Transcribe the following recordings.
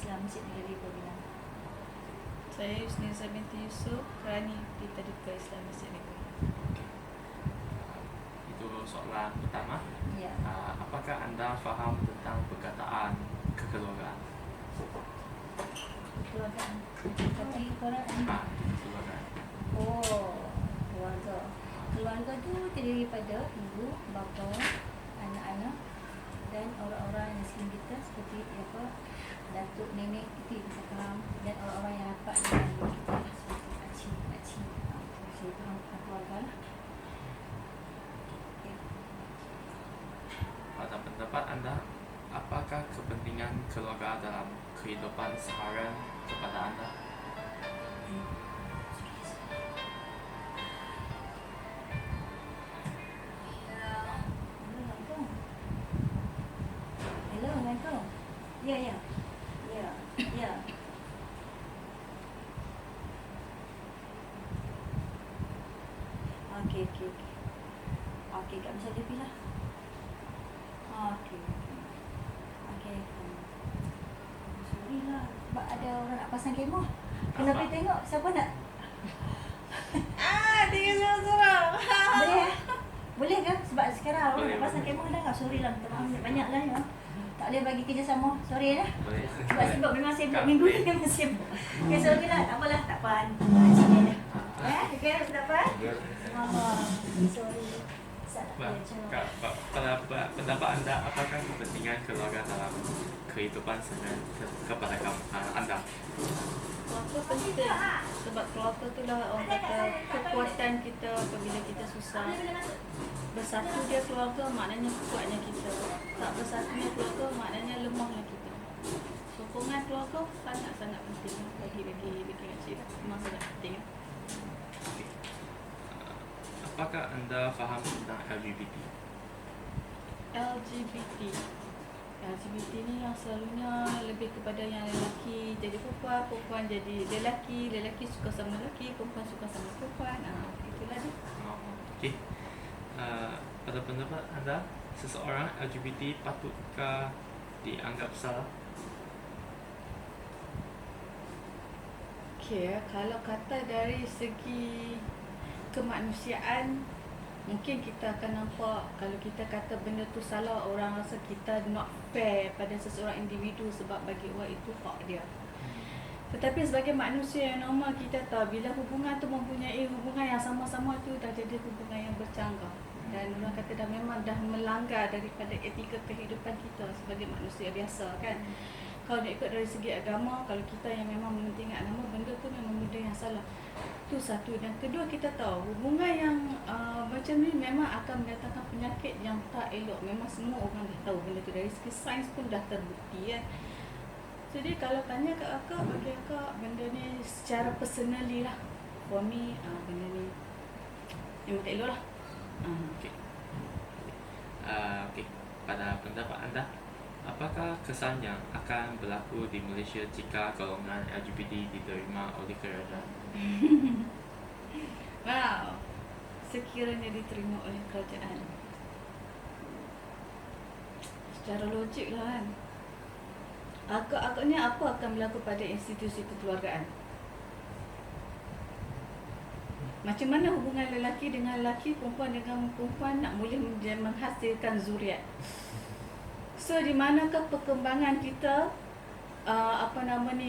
Islam Masjid Negeri Pembinaan. Saya Yusnisa binti Yusuf, Rani di Tadika Islam Masjid Negeri. Itu soalan pertama. Ya. Apakah anda faham tentang perkataan kekeluargaan? Keluargaan. Tapi korang Kekeluargaan. Oh, keluarga. Keluarga tu terdiri daripada ibu, bapa, anak-anak dan orang-orang yang sekeliling kita seperti datuk, nenek, itu kita faham, dan orang-orang yang rapat dengan kita seperti pakcik, makcik. Saya faham tentang keluarga lah. Okay. Pada pendapat anda, apakah kepentingan keluarga dalam kehidupan seharian kepada anda? Hello, Assalamualaikum. Ya. Okey, Kak bisa lebih lah. Okey. Sorry lah, sebab ada orang nak pasang kemah. Kena pergi tengok siapa nak. Tinggal seorang-seorang. Boleh? Boleh ke? Sebab sekarang orang Boleh, nak pasang boleh. kemah dah tak. Sorry lah, minta maaf banyak lah ya. Tak boleh bagi kerjasama. Sorry lah. Boleh. Sebab sibuk, memang sibuk. Tak Minggu boleh. ni memang sibuk. Okay, sorry lah. Tak apalah, tak apa. Sini dah. Okay, tak apa. Sorry. Pada pendapat anda, apakah kepentingan keluarga dalam kehidupan seharian kepada anda? Keluarga penting. Sebab keluarga tu lah orang kata kekuatan kita apabila kita susah. Bersatu dia keluarga maknanya kuatnya kita. Tak bersatunya keluarga maknanya lemahnya kita. Sokongan keluarga sangat-sangat penting bagi kecil. Memang sangat penting. Apakah anda faham tentang LGBT? LGBT ni yang selalunya lebih kepada yang lelaki jadi perempuan, perempuan jadi lelaki, lelaki suka sama lelaki, perempuan suka sama perempuan. Itulah dia. Okey. Pada pendapat anda, seseorang LGBT patutkah dianggap salah? Okey, kalau kata dari segi kemanusiaan, mungkin kita akan nampak kalau kita kata benda tu salah, orang rasa kita not fair pada seseorang individu sebab bagi orang itu hak dia. Tetapi sebagai manusia yang normal, kita tahu bila hubungan tu mempunyai hubungan yang sama-sama tu dah jadi hubungan yang bercanggah. Dan orang kata dah memang dah melanggar daripada etika kehidupan kita sebagai manusia biasa kan. Kalau nak ikut dari segi agama, kalau kita yang memang mementingkan agama, benda tu memang benda yang salah. Itu satu. Dan kedua, kita tahu hubungan yang macam ni memang akan mendatangkan penyakit yang tak elok. Memang semua orang dah tahu benda tu. Dari segi sains pun dah terbukti kan. Jadi kalau tanya kat akak, bagi akak benda ni secara personally lah, for me, benda ni memang tak elok lah. Okey. Pada pendapat anda, apakah kesan yang akan berlaku di Malaysia jika golongan LGBT diterima oleh kerajaan? Wow, sekiranya diterima oleh kerajaan, secara logik lah kan, agaknya apa akan berlaku pada institusi kekeluargaan? Macam mana hubungan lelaki dengan lelaki, perempuan dengan perempuan nak boleh menghasilkan zuriat? So di manakah perkembangan kita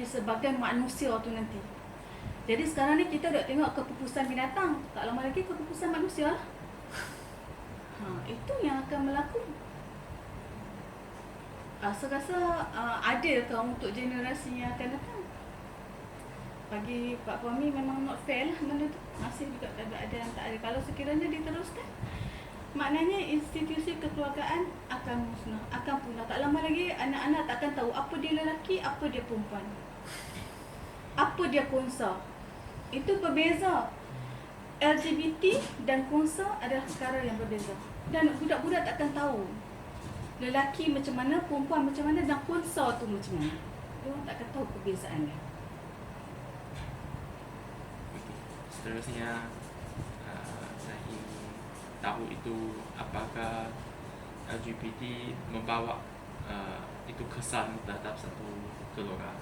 sebagai manusia tu nanti? Jadi sekarang ni kita dah tengok kepupusan binatang, tak lama lagi kepupusan manusia lah. Itu yang akan berlaku. Saya rasa adil ke untuk generasi yang akan datang? Bagi Pak Fahmi memang not fair lah benda tu. Masih juga ada yang tak ada. Kalau sekiranya diteruskan, maknanya institusi kekeluargaan akan musnah, akan punah. Tak lama lagi anak-anak tak akan tahu apa dia lelaki, apa dia perempuan, apa dia konsa. Itu berbeza. LGBT dan konsa adalah perkara yang berbeza. Dan budak-budak tak akan tahu lelaki macam mana, perempuan macam mana dan konsa tu macam mana. Dia tak akan tahu perbezaannya. Seterusnya, saya ingin tahu itu apakah LGBT membawa itu kesan terhadap satu keluarga?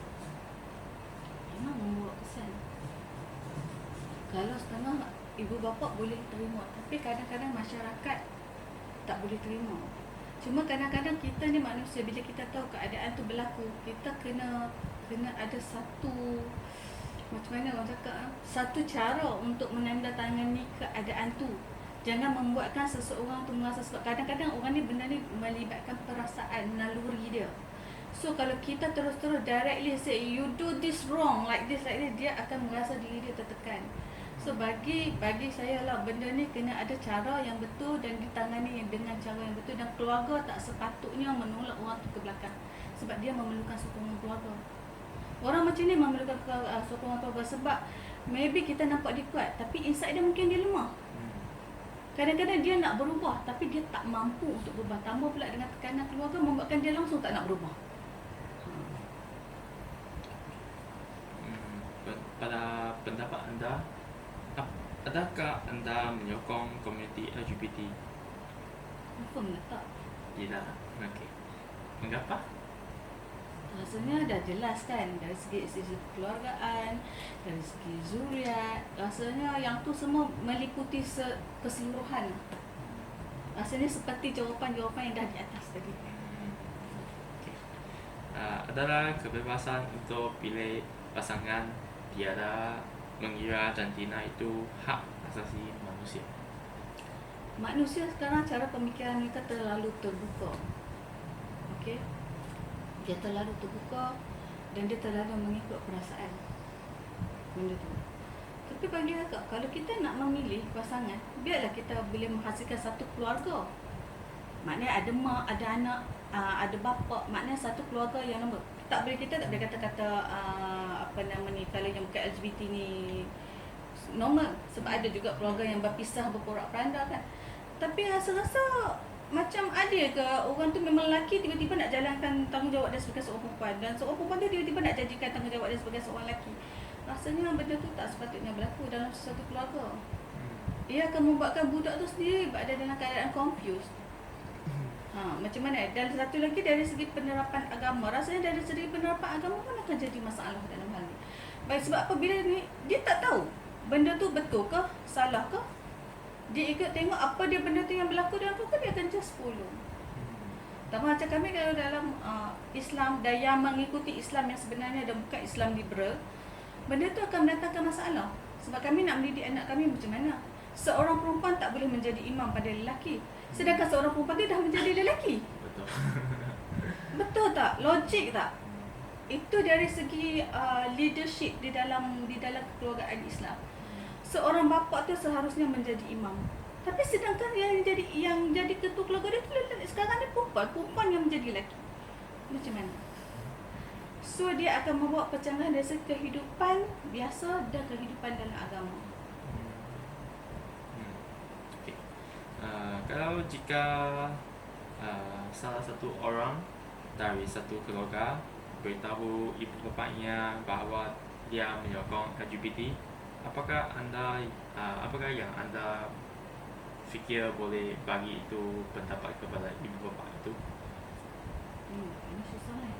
Memang membuat kesan. Kalau setengah ibu bapa boleh terima, tapi kadang-kadang masyarakat tak boleh terima. Cuma kadang-kadang kita ni manusia, bila kita tahu keadaan tu berlaku, kita kena ada satu, macam mana orang cakap, satu cara untuk menandatangani keadaan tu. Jangan membuatkan seseorang tu merasa, sebab kadang-kadang orang ni benda ni melibatkan perasaan naluri dia. So kalau kita terus-terus directly say you do this wrong like this, dia akan merasa diri dia tertekan. So bagi saya lah, benda ni kena ada cara yang betul dan ditangani dengan cara yang betul, dan keluarga tak sepatutnya menolak orang tu ke belakang sebab dia memerlukan sokongan keluarga. Orang macam ni memerlukan sokongan keluarga sebab maybe kita nampak dia kuat tapi inside dia mungkin dia lemah. Kadang-kadang dia nak berubah tapi dia tak mampu untuk berubah. Tambah pula dengan tekanan keluarga membuatkan dia langsung tak nak berubah. Pada pendapat anda, adakah anda menyokong komuniti LGBT? Confirm tak? Tidak. Okey. Mengapa? Rasanya dah jelas kan, dari segi kekeluargaan, dari segi zuriat, rasanya yang tu semua meliputi keseluruhan. Rasanya seperti jawapan-jawapan yang dah di atas tadi. Okay. Adalah kebebasan untuk pilih pasangan tiada mengira jantina itu hak asasi manusia. Manusia sekarang cara pemikiran mereka terlalu terbuka. Okey. Dia terlalu terbuka dan dia terlalu mengikut perasaan. Benda tu. Tapi bagi akak, kalau kita nak memilih pasangan, biarlah kita boleh menghasilkan satu keluarga. Maknanya ada mak, ada anak, ada bapa, maknanya satu keluarga yang nombor. Kita tak boleh kata-kata kalau yang bukan LGBT ni normal, sebab ada juga keluarga yang berpisah, berporak-poranda kan. Tapi rasa-rasa macam ada ke orang tu memang lelaki tiba-tiba nak jalankan tanggungjawab dia sebagai seorang perempuan, dan seorang perempuan tu tiba-tiba nak jadikan tanggungjawab dia sebagai seorang lelaki. Rasanya benda tu tak sepatutnya berlaku dalam satu keluarga. Ia akan membuatkan budak tu sendiri berada dalam keadaan confused. Macam mana? Dan satu lagi dari segi penerapan agama, rasanya dari segi penerapan agama pun akan jadi masalah dalam hal ni. Baik, sebab apabila ni dia tak tahu benda tu betul ke, salah ke, dia ikut tengok apa dia benda tu yang berlaku dalam tu, dia akan just follow. Tapi macam kami kalau dalam Islam dan yang mengikuti Islam yang sebenarnya dan bukan Islam liberal, benda tu akan mendatangkan masalah. Sebab kami nak mendidik anak kami macam mana? Seorang perempuan tak boleh menjadi imam pada lelaki, sedangkan seorang perempuan tu dah menjadi lelaki. Betul. Betul tak? Logik tak? Itu dari segi leadership di dalam kekeluargaan Islam. Seorang bapa tu seharusnya menjadi imam. Tapi sedangkan yang jadi ketua keluarga dia tu sekarang ni perempuan yang menjadi lelaki. Macam mana? So dia akan membawa pecahan dari segi kehidupan biasa dan kehidupan dalam agama. Okay. Kalau jika salah satu orang dari satu keluarga beritahu ibu bapanya bahawa dia menyokong LGBT, apakah yang anda fikir boleh bagi itu pendapat kepada ibu bapa itu? Ini susah kan?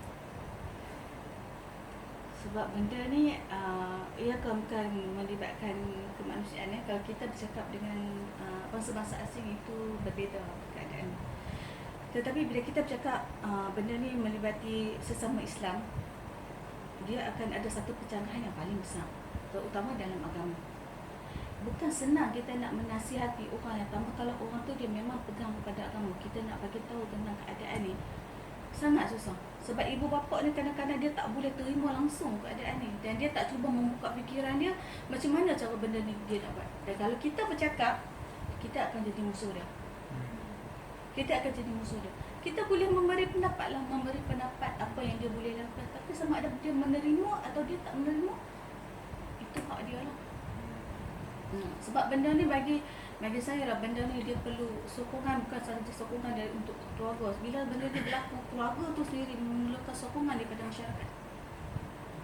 Sebab benda ni ia bukan melibatkan kemanusiaan. Kalau kita bercakap dengan bangsa-bangsa asing itu berbeza keadaan. Tetapi bila kita bercakap benda ni melibati sesama Islam, dia akan ada satu pecahan yang paling besar, terutama dalam agama. Bukan senang kita nak menasihati orang yang tambah kalau orang tu dia memang pegang kepada agama. Kita nak bagi tahu tentang keadaan ni sangat susah. Sebab ibu bapa ni kadang-kadang dia tak boleh terima langsung keadaan ni, dan dia tak cuba membuka fikiran dia macam mana cara benda ni dia nak buat. Dan kalau kita bercakap, kita akan jadi musuh dia. Kita boleh memberi pendapat apa yang dia boleh lakukan, tapi sama ada dia menerima atau dia tak menerima, itu hak dia lah. Sebab benda ni bagi saya lah, benda ni dia perlu sokongan, bukan sahaja sokongan dari untuk keluarga. Bila benda ni berlaku, keluarga tu sendiri memerlukan sokongan daripada masyarakat.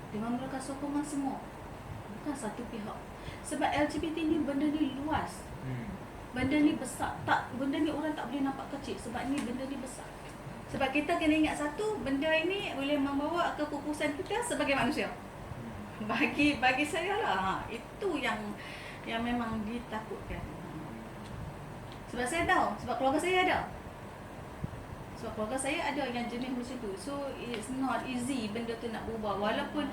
Dia memerlukan sokongan semua, bukan satu pihak. Sebab LGBT ni benda ni luas. Benda ni besar. Benda ni orang tak boleh nampak kecil sebab ni benda ni besar. Sebab kita kena ingat satu, benda ini boleh membawa kepupusan kita sebagai manusia. Bagi saya lah, itu yang memang ditakutkan. Sebab saya tahu, sebab keluarga saya ada. Sebab keluarga saya ada yang jenis macam tu. So it's not easy benda tu nak berubah. Walaupun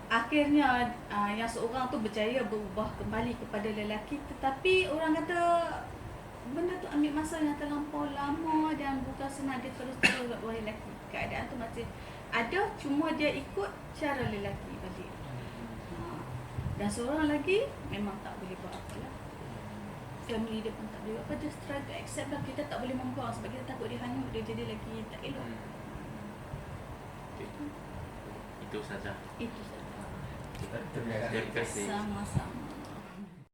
akhirnya yang seorang tu berjaya berubah kembali kepada lelaki, tetapi orang kata benda tu ambil masa yang terlampau lama dan bukan senang dia terus-terus buat lelaki. Keadaan tu masih ada, cuma dia ikut cara lelaki balik. Dan seorang lagi memang tak boleh buat apa lah. Family dia pun tak boleh buat apa. Just try to accept lah. Kita tak boleh membuang sebab kita takut dia hanyut, dia jadi lagi tak elok. Itu saja. Itu saja. Terima kasih. Terima kasih. Sama-sama.